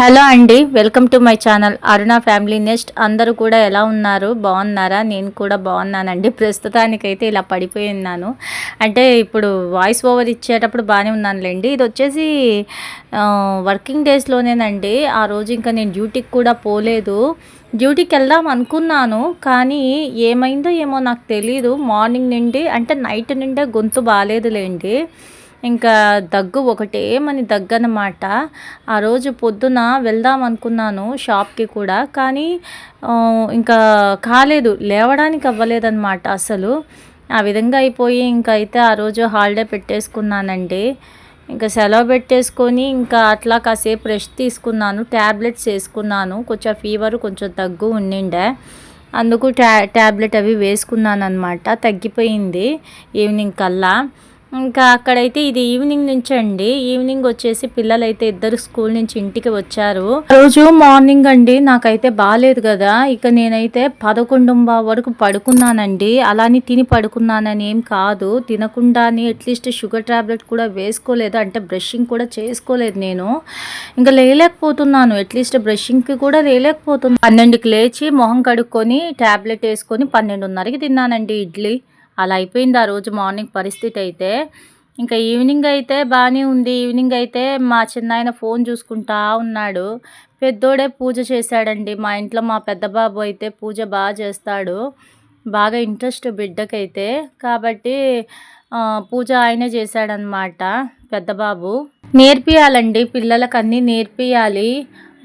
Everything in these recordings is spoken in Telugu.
హలో అండి, welcome to my channel Aruna family nest. అందరూ కూడా ఎలా ఉన్నారు? బాగున్నారా? నేను కూడా బాగున్నానండి. ప్రస్తుతానికైతే ఇలా పడిపోయి ఉన్నాను. అంటే ఇప్పుడు వాయిస్ ఓవర్ ఇచ్చేటప్పుడు బాగానే ఉన్నానులేండి. ఇది వచ్చేసి వర్కింగ్ డేస్లోనేనండి. ఆ రోజు ఇంకా నేను డ్యూటీకి కూడా పోలేదు. డ్యూటీకి వెళ్దాం అనుకున్నాను, కానీ ఏమైందో ఏమో నాకు తెలీదు. మార్నింగ్ నుండి అంటే నైట్ నుండే గొంతు బాగాలేదులేండి. ఇంకా దగ్గు ఒకటేమని దగ్గు అన్నమాట. ఆ రోజు పొద్దున వెళ్దాం అనుకున్నాను షాప్కి కూడా, కానీ ఇంకా కాలేదు, లేవడానికి అవ్వలేదన్నమాట అసలు. ఆ విధంగా అయిపోయి ఇంకా అయితే ఆ రోజు హాలిడే పెట్టేసుకున్నానండి. ఇంకా సెలవు పెట్టేసుకొని ఇంకా అట్లా కాసేపు రెస్ట్ తీసుకున్నాను, ట్యాబ్లెట్స్ వేసుకున్నాను. కొంచెం ఫీవర్ కొంచెం దగ్గు ఉండిండే, అందుకు ట్యాబ్లెట్ అవి వేసుకున్నాను అనమాట. తగ్గిపోయింది ఈవినింగ్ కల్లా. ఇంకా అక్కడైతే ఇది ఈవినింగ్ నుంచి అండి. ఈవినింగ్ వచ్చేసి పిల్లలైతే ఇద్దరు స్కూల్ నుంచి ఇంటికి వచ్చారు. రోజు మార్నింగ్ అండి నాకైతే బాగాలేదు కదా, ఇక నేనైతే 11:15 వరకు పడుకున్నానండి. అలాని తిని పడుకున్నానని ఏం కాదు, తినకుండానే అట్లీస్ట్ షుగర్ ట్యాబ్లెట్ కూడా వేసుకోలేదు, అంటే బ్రషింగ్ కూడా చేసుకోలేదు నేను. ఇంకా లేలేకపోతున్నాను, అట్లీస్ట్ బ్రషింగ్కి కూడా లేలేకపోతున్నాను. 12కి లేచి మొహం కడుక్కొని ట్యాబ్లెట్ వేసుకొని 12:30కి తిన్నానండి ఇడ్లీ. అలా అయిపోయింది ఆ రోజు మార్నింగ్ పరిస్థితి అయితే. ఇంకా ఈవినింగ్ అయితే బాగానే ఉంది. ఈవినింగ్ అయితే మా చిన్నాయన ఫోన్ చూసుకుంటా ఉన్నాడు. పెద్దోడే పూజ చేశాడండి. మా ఇంట్లో మా పెద్ద బాబు అయితే పూజ బాగా చేస్తాడు, బాగా ఇంట్రెస్ట్ బిడ్డకైతే. కాబట్టి పూజ ఆయనే చేశాడనమాట పెద్ద బాబు. నేర్పియాలండి పిల్లలకు, అన్నీ నేర్పియాలి.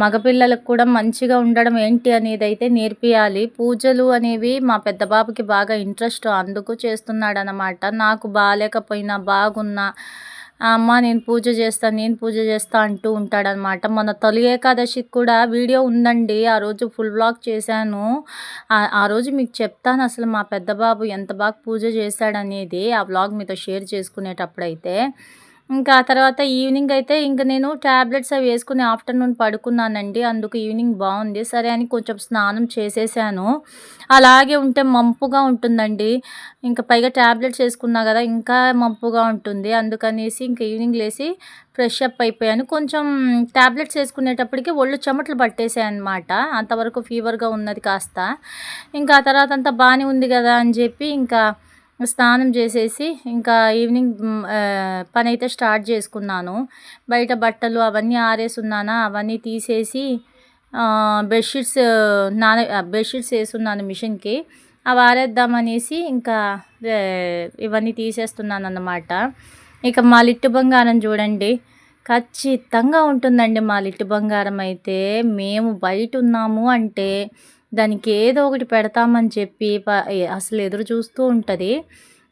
మగపిల్లలకు కూడా మంచిగా ఉండడం ఏంటి అనేది అయితే నేర్పియాలి. పూజలు అనేవి మా పెద్ద బాబుకి బాగా ఇంట్రెస్ట్, అందుకు చేస్తున్నాడు అనమాట. నాకు బాగాలేకపోయినా బాగున్నా అమ్మ నేను పూజ చేస్తా అంటూ ఉంటాడనమాట. మన తొలి ఏకాదశికి కూడా వీడియో ఉందండి, ఆ రోజు ఫుల్ వ్లాగ్ చేశాను. ఆ రోజు మీకు చెప్తాను అసలు మా పెద్ద బాబు ఎంత బాగా పూజ చేశాడనేది, ఆ వ్లాగ్ మీతో షేర్ చేసుకునేటప్పుడైతే. ఇంకా ఆ తర్వాత ఈవినింగ్ అయితే ఇంక నేను ట్యాబ్లెట్స్ అవి వేసుకుని ఆఫ్టర్నూన్ పడుకున్నానండి. అందుకు ఈవినింగ్ బాగుంది సరే అని కొంచెం స్నానం చేసేసాను. అలాగే ఉంటే మంపుగా ఉంటుందండి. ఇంకా పైగా ట్యాబ్లెట్స్ వేసుకున్నా కదా, ఇంకా మంపుగా ఉంటుంది. అందుకనేసి ఇంక ఈవినింగ్ లేసి ఫ్రెష్ అప్ అయిపోయాను. కొంచెం ట్యాబ్లెట్స్ వేసుకునేటప్పటికి ఒళ్ళు చెమటలు పట్టేసాయి అనమాట. అంతవరకు ఫీవర్గా ఉన్నది కాస్త. ఇంకా ఆ తర్వాత అంతా బాగానే ఉంది కదా అని చెప్పి ఇంకా స్నానం చేసేసి ఇంకా ఈవినింగ్ పని అయితే స్టార్ట్ చేసుకున్నాను. బయట బట్టలు అవన్నీ ఆరేసున్నానా, అవన్నీ తీసేసి బెడ్షీట్స్ బెడ్షీట్స్ వేసున్నాను మిషన్కి. అవి ఆరేద్దామనేసి ఇంకా ఇవన్నీ తీసేస్తున్నాను అన్నమాట. ఇక మా లిట్టు బంగారం చూడండి, ఖచ్చితంగా ఉంటుందండి మా లిట్టు బంగారం అయితే. మేము బయట ఉన్నాము అంటే దానికి ఏదో ఒకటి పెడతామని చెప్పి అసలు ఎదురు చూస్తూ ఉంటుంది.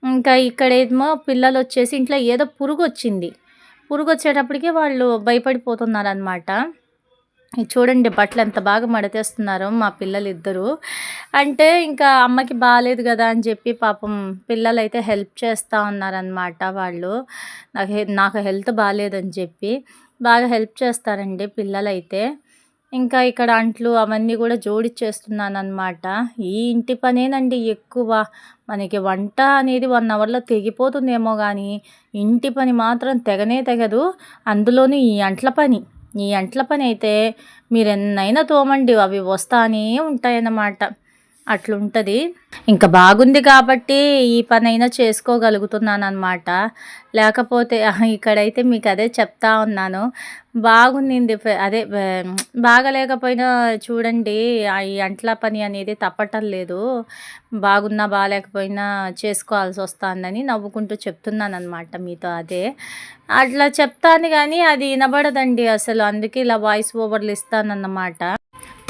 ఇంకా ఇక్కడేమో పిల్లలు వచ్చేసి ఇంట్లో ఏదో పురుగు వచ్చేటప్పటికి వాళ్ళు భయపడిపోతున్నారనమాట. చూడండి బట్టలు ఎంత బాగా మడతేస్తున్నారో మా పిల్లలిద్దరూ. అంటే ఇంకా అమ్మకి బాగాలేదు కదా అని చెప్పి పాపం పిల్లలైతే హెల్ప్ చేస్తూ ఉన్నారనమాట. వాళ్ళు నాకు హెల్త్ బాగాలేదని చెప్పి బాగా హెల్ప్ చేస్తారండి పిల్లలైతే. ఇంకా ఇక్కడ అంట్లు అవన్నీ కూడా జోడిచ్చేస్తున్నానమాట. ఈ ఇంటి పనేనండి ఎక్కువ. మనకి వంట అనేది 1 అవర్లో తెగిపోతుందేమో కానీ ఇంటి పని మాత్రం తెగనే తెగదు. అందులోనూ ఈ అంట్ల పని అయితే మీరెన్నైనా తోమండి అవి వస్తానే ఉంటాయన్నమాట. అట్లుంటుంది. ఇంకా బాగుంది కాబట్టి ఈ పనైనా చేసుకోగలుగుతున్నానమాట. లేకపోతే ఇక్కడైతే మీకు అదే చెప్తా ఉన్నాను. బాగుండింది అదే బాగలేకపోయినా చూడండి ఈ అంట్ల పని అనేది తప్పటం లేదు. బాగున్నా బాగాలేకపోయినా చేసుకోవాల్సి వస్తుందని నవ్వుకుంటూ చెప్తున్నానమాట మీతో అదే. అట్లా చెప్తాను కానీ అది వినబడదండి అసలు, అందుకే ఇలా వాయిస్ ఓవర్లు ఇస్తానన్నమాట.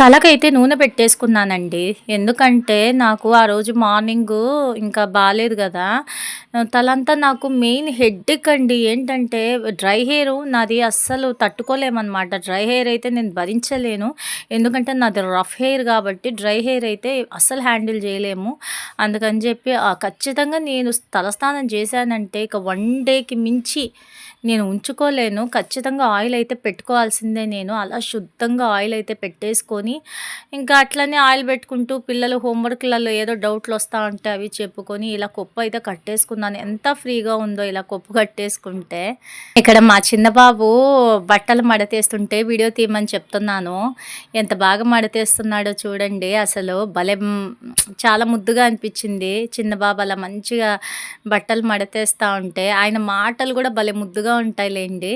తలకైతే నూనె పెట్టేసుకున్నానండి. ఎందుకంటే నాకు ఆ రోజు మార్నింగు ఇంకా బాగాలేదు కదా, తలంతా నాకు మెయిన్ హెడ్ఏక్ అండి. ఏంటంటే డ్రై హెయిర్ నాది అస్సలు తట్టుకోలేమన్నమాట. డ్రై హెయిర్ అయితే నేను భరించలేను. ఎందుకంటే నాది రఫ్ హెయిర్ కాబట్టి డ్రై హెయిర్ అయితే అస్సలు హ్యాండిల్ చేయలేము. అందుకని చెప్పి ఖచ్చితంగా నేను తలస్నానం చేశానంటే ఇక 1 డేకి మించి నేను ఉంచుకోలేను. ఖచ్చితంగా ఆయిల్ అయితే పెట్టుకోవాల్సిందే నేను. అలా శుద్ధంగా ఆయిల్ అయితే పెట్టేసుకొని, ఇంకా అట్లనే ఆయిల్ పెట్టుకుంటూ పిల్లలు హోంవర్క్‌లలో ఏదో డౌట్‌లొస్తా ఉంటే అవి చెప్పుకొని, ఇలా కొప్పు అయితే కట్టేసుకున్నాను. ఎంత ఫ్రీగా ఉందో ఇలా కొప్పు కట్టేసుకుంటే. ఇక్కడ మా చిన్న బాబు బట్టలు మడతేస్తుంటే వీడియో తీయమని చెప్తున్నాను. ఎంత బాగా మడతేస్తున్నాడో చూడండి. అసలు భలే చాలా ముద్దుగా అనిపించింది. చిన్న బాబు అలా మంచిగా బట్టలు మడతేస్తా ఉంటే, ఆయన మాటలు కూడా భలే ముద్దుగా ఉంటాయిలెండి.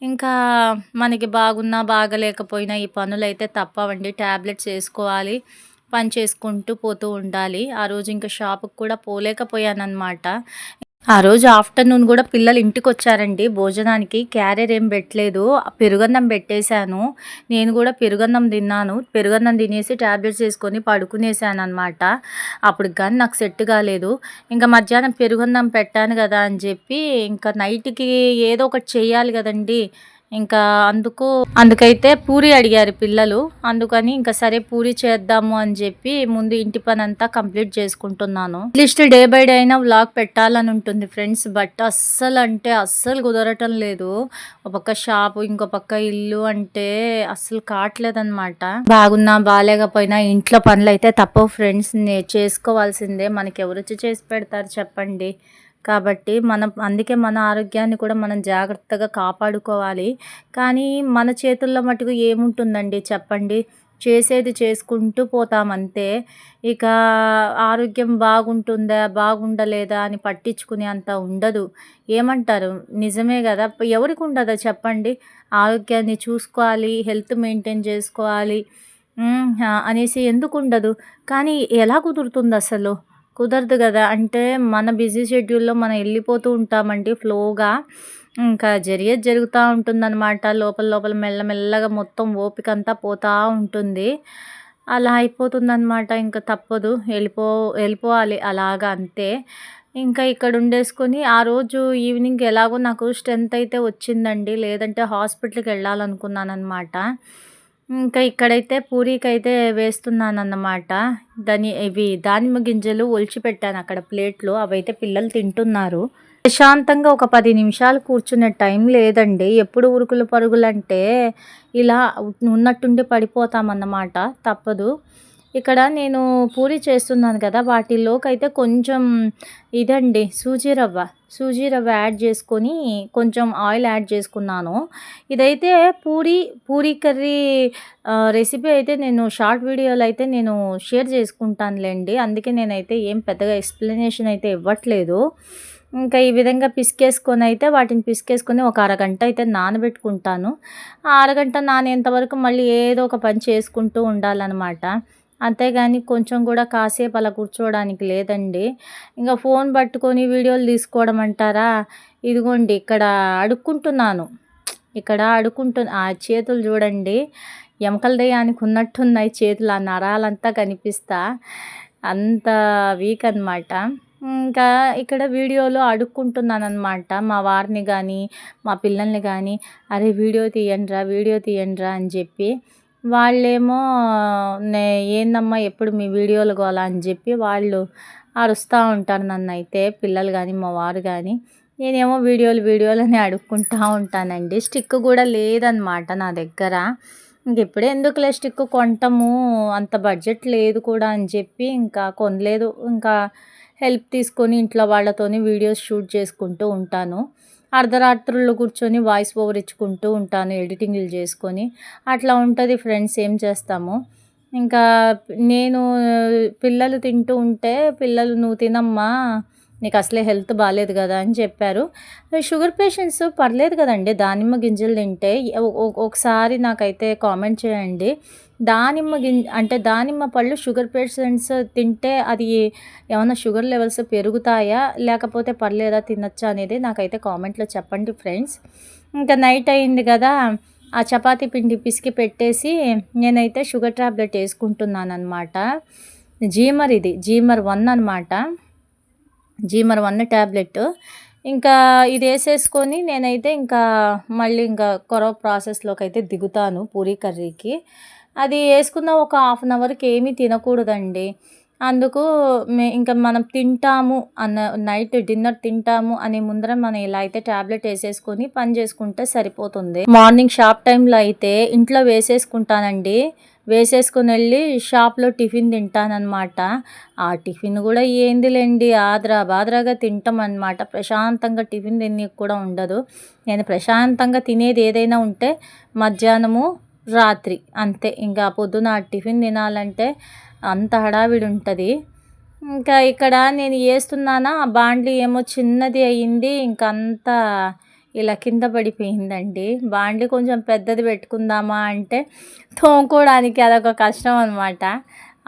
ఇంకా మనకి బాగున్నా, బాగాలేకపోయినా ఈ పనులైతే తప్పవండి. టాబ్లెట్స్ ఏసుకోవాలి. పని చేసుకుంటూ పోతూ ఉండాలి. ఆ రోజు ఇంకా షాపుకి కూడా పోలేకపోయాననమాట. ఆ రోజు ఆఫ్టర్‌నూన్ గూడా పిల్లలు ఇంటికొచ్చారండి భోజనానికి. క్యారియర్ ఏం పెట్టలేదు. పెరుగన్నం పెట్టేశాను. నేను గూడా పెరుగన్నం తిన్నాను. పెరుగన్నం తినేసి టాబ్లెట్స్ ఏసుకొని పడుకునేసాననమాట. అప్పటికి గాని నాకు సెట్ కాలేదు. ఇంకా మధ్యాహ్నం పెరుగన్నం పెట్టాను గదా అని జెప్పి, ఇంకా నైట్‌కి ఏదో ఒకటి చెయ్యాలి గదండీ! ఇంకా అందుకైతే పూరి అడిగారు పిల్లలు. అందుకని ఇంకా సరే పూరి చేద్దాము అని చెప్పి ముందు ఇంటి పనంతా కంప్లీట్ చేసుకుంటున్నాను. అట్లీస్ట్ డే బై డే అయినా వ్లాగ్ పెట్టాలని ఉంటుంది ఫ్రెండ్స్. బట్ అస్సలు కుదరటం లేదు. ఒక పక్క షాపు, ఇంకో పక్క ఇల్లు అంటే అస్సలు కావట్లేదనమాట. బాగున్నా బాగాలేకపోయినా ఇంట్లో పనులు అయితే తప్పవు ఫ్రెండ్స్. చేసుకోవాల్సిందే. మనకి ఎవరొచ్చి చేసి పెడతారు చెప్పండి. కాబట్టి అందుకే మన ఆరోగ్యాన్ని కూడా మనం జాగ్రత్తగా కాపాడుకోవాలి. కానీ మన చేతుల్లో మటుకు ఏముంటుందండి చెప్పండి. చేసేది చేసుకుంటూ పోతాం అంతే. ఇక ఆరోగ్యం బాగుంటుందా, బాగుండలేదా అని పట్టించుకునే అంత ఉండదు. ఏమంటారు? నిజమే గదా! ఎవరికి ఉండదా చెప్పండి? ఆరోగ్యాన్ని చూసుకోవాలి, హెల్త్ మెయింటైన్ చేసుకోవాలి. అనేసి ఎందుకుండదు? కానీ ఎలా కుదురుతుందసలు? కుదరదు గదా! అంటే మన బిజీ షెడ్యూల్‌లో మనం ఎళ్ళిపోతూ ఉంటామండి ఫ్లోగా. ఇంకా జరిగేది జరుగుతా ఉంటుందనమాట. లోపల మెల్లమెల్లగా మొత్తం ఓపికంతా పోతా ఉంటుంది. అలా అయిపోతుందనమాట. ఇంక తప్పదు. వెళ్ళిపోవాలి అలాగా అంతే. ఇంకా ఇక్కడ ఉండేసుకొని ఆ రోజు ఈవినింగ్ ఎలాగో నాకు స్ట్రెంత్ అయితే వచ్చిందండి. లేదంటే హాస్పిటల్‌కి వెళ్ళాలనుకున్నాననమాట. ఇంకా ఇక్కడైతే పూరీకైతే వేస్తున్నానన్నమాట. ఇవి దానిమ్మ గింజలు ఒలిచిపెట్టాను అక్కడ ప్లేట్‌లో. అవైతే పిల్లలు తింటున్నారు. ప్రశాంతంగా ఒక 10 నిమిషాలు కూర్చునే టైం లేదండి. ఎప్పుడు ఉరుకులు పరుగులంటే ఇలా ఉన్నట్టుండి పడిపోతామన్నమాట. తప్పదు. ఇక్కడ నేను పూరి చేస్తున్నాను కదా! వాటిలోకైతే కొంచెం ఇదండి సూజీ రవ్వ యాడ్ చేసుకొని కొంచెం ఆయిల్ యాడ్ చేసుకున్నాను. ఇదైతే పూరీ కర్రీ రెసిపీ అయితే నేను షార్ట్ వీడియోలో అయితే నేను షేర్ చేసుకుంటానులెండి. అందుకే నేనైతే ఏం పెద్దగా ఎక్స్‌ప్లనేషన్ అయితే ఇవ్వట్లేదు. ఇంకా ఈ విధంగా వాటిని పిసికేసుకొని ఒక అరగంట అయితే నానబెట్టుకుంటాను. ఆ అరగంట నానేంత వరకు మళ్ళీ ఏదో ఒక పని చేసుకుంటూ ఉండాలనమాట. అంతేగాని కొంచెం కూడా కాసేపు అలా కూర్చోవడానికి లేదండి. ఇంక ఫోన్ పట్టుకొని వీడియోలు తీసుకోవడం అంటారా? ఇదిగోండి ఇక్కడ అడుక్కుంటున్నాను. ఆ చేతులు చూడండి. ఎముకల దెయ్యానికి ఉన్నట్టున్నాయి చేతులు. ఆ నరాలంతా కనిపిస్తా. అంత వీక్ అనమాట. ఇంకా ఇక్కడ వీడియోలో అడుక్కుంటున్నాననమాట. మా వారిని గానీ, మా పిల్లల్ని గానీ, "అరే! వీడియో తీయండిరా" అని చెప్పి. వాళ్ళేమో నే "ఏందమ్మా ఎప్పుడు మీ వీడియోలు గోల" అని చెప్పి వాళ్ళు అరుస్తా ఉంటారు నన్నైతే. పిల్లలు గానీ, మా వారు గానీ. నేనేమో వీడియోలు అని అడుక్కుంటా ఉంటానండి. స్టిక్ కూడా లేదనమాట నా దగ్గర. ఇంకిప్పుడే ఎందుకులే స్టిక్ కొంటము, అంత బడ్జెట్ లేదు కూడా అని చెప్పి ఇంకా కొనలేదు. ఇంకా హెల్ప్ తీసుకొని ఇంట్లో వాళ్ళతోని వీడియోస్ షూట్ చేసుకుంటూ ఉంటాను. అర్ధరాత్రుళ్ళు కూర్చొని వాయిస్ ఓవర్ ఇచ్చుకుంటూ ఉంటాను ఎడిటింగ్‌లు చేసుకొని. అట్లా ఉంటది ఫ్రెండ్స్, ఏం చేస్తాము. ఇంకా నేను పిల్లలు తింటూ ఉంటే పిల్లలు "నువ్వు తినమ్మా, నీకు అసలే హెల్త్ బాలేదు కదా" అని చెప్పారు. షుగర్ పేషెంట్స్ పర్లేదు కదండీ దానిమ్మ గింజలు తింటే. ఒకసారి నాకైతే కామెంట్ చేయండి. దానిమ్మ పళ్ళు షుగర్ పేషెంట్స్ తింటే అది ఏమన్నా షుగర్ లెవెల్స్ పెరుగుతాయా? లేకపోతే పర్లేదా, తినొచ్చా అనేది నాకైతే కామెంట్‌లో చెప్పండి ఫ్రెండ్స్. ఇంకా నైట్ అయింది కదా! ఆ చపాతీ పిండి పిసికి పెట్టేసి నేనైతే షుగర్ టాబ్లెట్ ఏసుకుంటున్నాననమాట. జీమర్ 1 అనమాట. జీమర్ 1 టాబ్లెట్. ఇంకా ఇదేసేసుకొని నేనైతే మళ్ళీ కొరవ ప్రాసెస్‌లోకైతే దిగుతాను పూరీ కర్రీకి. అది ఏసుకున్న ఒక హాఫ్ అన్ అవర్‌కి ఏమీ తినకూడదండి. అందుకు ఇంకా మనం తింటాము అన్న నైట్ డిన్నర్ తింటాము అనే ముందర మనం ఇలా అయితే టాబ్లెట్ వేసేసుకొని పని చేసుకుంటే సరిపోతుంది. మార్నింగ్ షాప్ టైంలో అయితే ఇంట్లో వేసేసుకుంటానండి. వేసేసుకొని వెళ్ళి షాప్లో టిఫిన్ తింటానన్నమాట. ఆ టిఫిన్ కూడా ఏందిలేండి ఆద్రా బాద్రాగా తింటామన్నమాట. ప్రశాంతంగా టిఫిన్ తిననీకి కూడా ఉండదు. నేను ప్రశాంతంగా తినేది ఏదైనా ఉంటే మధ్యాహ్నము రాత్రి అంతే. ఇంకా పొద్దున టిఫిన్ తినాలంటే అంత హడావిడి ఉంటుంది. ఇంకా ఇక్కడ నేను వేస్తున్నానా ఆ బాండ్లీ ఏమో చిన్నది అయ్యింది. ఇంకంతా ఇలా కింద పడిపోయిందండి. బాండ్లీ కొంచెం పెద్దది పెట్టుకుందామా అంటే తోముకోవడానికి అదొక కష్టం అనమాట.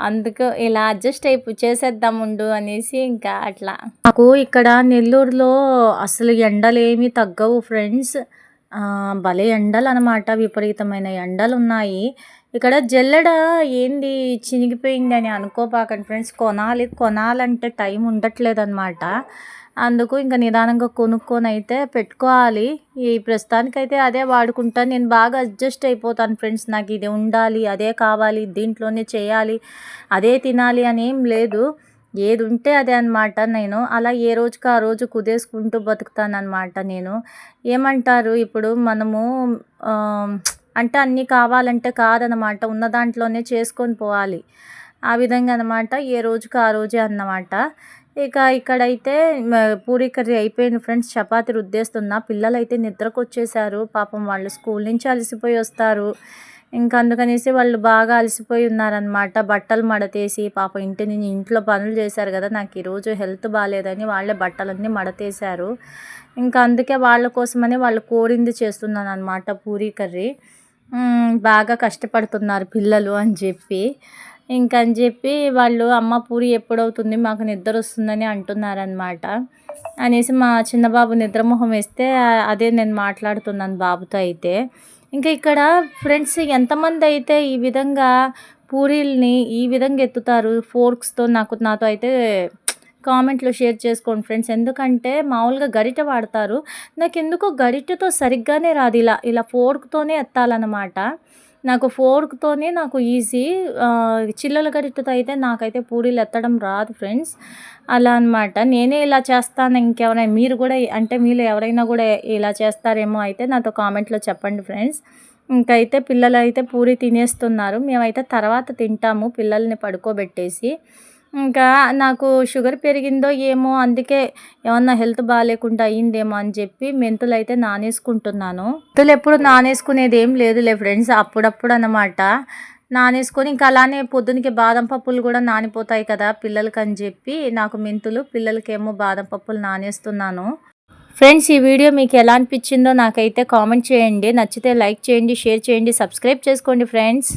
అందుకు ఇలా అడ్జస్ట్ చేసేద్దాం ఉండు అనేసి ఇంకా అట్లా. నాకు ఇక్కడ నెల్లూరులో అసలు ఎండలేమి తగ్గవు ఫ్రెండ్స్. భలే ఎండలనమాట. విపరీతమైన ఎండలున్నాయి. ఇక్కడ జల్లెడ ఏంది చినిగిపోయిందని అనుకోపాకండి ఫ్రెండ్స్. కొనాలంటే టైం ఉండట్లేదనమాట. అందుకు ఇంకా నిదానంగా కొనుక్కొని అయితే పెట్టుకోవాలి. ఈ ప్రస్తుతానికైతే అదే వాడుకుంటాను. నేను బాగా అడ్జస్ట్ అయిపోతాను ఫ్రెండ్స్. నాకు ఇది ఉండాలి, అదే కావాలి, దీంట్లోనే చేయాలి, అదే తినాలి అని ఏం లేదు. ఏది ఉంటే అదే అనమాట. నేను అలా ఏ రోజుకి ఆ రోజు కుదేసుకుంటూ బతుకుతానమాట. నేను ఏమంటారు ఇప్పుడు మనము అంటే అన్నీ కావాలంటే కాదనమాట. ఉన్న దాంట్లోనే చేసుకొని పోవాలి. ఆ విధంగా అనమాట. ఏ రోజుకి ఆ రోజే అన్నమాట. ఇక ఇక్కడైతే పూరీ కర్రీ అయిపోయింది ఫ్రెండ్స్. చపాతీ రుద్దేస్తున్నా. పిల్లలైతే నిద్రకొచ్చేసారు. పాపం వాళ్ళు స్కూల్ నుంచి అలసిపోయి వస్తారు. ఇంకా అందుకనేసి వాళ్ళు బాగా అలసిపోయి ఉన్నారనమాట. బట్టలు మడతేసి పాపం ఇంట్లో పనులు చేశారు కదా. నాకు ఈరోజు హెల్త్ బాగాలేదని వాళ్ళే బట్టలన్నీ మడతేశారు. ఇంకా అందుకే వాళ్ళ కోసమని వాళ్ళు కోరింది చేస్తున్నాను అనమాట పూరీ కర్రీ. బాగా కష్టపడుతున్నారు పిల్లలు అని చెప్పి. ఇంకని చెప్పి వాళ్ళు అమ్మ పూరి ఎప్పుడవుతుంది మాకు నిద్ర వస్తుందని అంటున్నారనమాట. అనేసి మా చిన్న బాబు నిద్రమొహం వేస్తే అదే నేను మాట్లాడుతున్నాను బాబుతో అయితే. ఇంకా ఇక్కడ ఫ్రెండ్స్ ఎంతమంది అయితే ఈ విధంగా పూరీల్ని ఈ విధంగా ఎత్తుతారు ఫోర్క్స్తో నాతో అయితే కామెంట్లో షేర్ చేసుకోండి ఫ్రెండ్స్. ఎందుకంటే మామూలుగా గరిటె వాడతారు. నాకెందుకో గరిటెతో సరిగ్గానే రాదు. ఇలా ఫోర్క్తోనే ఎత్తాలన్నమాట. నాకు ఫోర్క్తోనే నాకు ఈజీ. చిల్లల గరిటెతో అయితే నాకైతే పూరీలు ఎత్తడం రాదు ఫ్రెండ్స్. అలా అనమాట. నేనే ఇలా చేస్తాను. ఇంకెవరైనా మీరు కూడా అంటే మీరు ఎవరైనా కూడా ఇలా చేస్తారేమో అయితే నాతో కామెంట్లో చెప్పండి ఫ్రెండ్స్. ఇంకైతే పిల్లలు అయితే పూరీ తినేస్తున్నారు. మేమైతే తర్వాత తింటాము పిల్లల్ని పడుకోబెట్టేసి. ఇంకా నాకు షుగర్ పెరిగిందో ఏమో అందుకే ఏమన్నా హెల్త్ బాగాలేకుండా అయ్యిందేమో అని చెప్పి మెంతులు అయితే నానేసుకుంటున్నాను. మెంతులు ఎప్పుడు నానేసుకునేది ఏం లేదులే ఫ్రెండ్స్. అప్పుడప్పుడు అన్నమాట నానేసుకొని ఇంకా అలానే పొద్దునకి బాదం పప్పులు కూడా నానిపోతాయి కదా పిల్లలకి అని చెప్పి నాకు మెంతులు, పిల్లలకేమో బాదం పప్పులు నానేస్తున్నాను. ఫ్రెండ్స్ ఈ వీడియో మీకు ఎలా అనిపించిందో నాకైతే కామెంట్ చేయండి. నచ్చితే లైక్ చేయండి, షేర్ చేయండి, సబ్స్క్రైబ్ చేసుకోండి ఫ్రెండ్స్.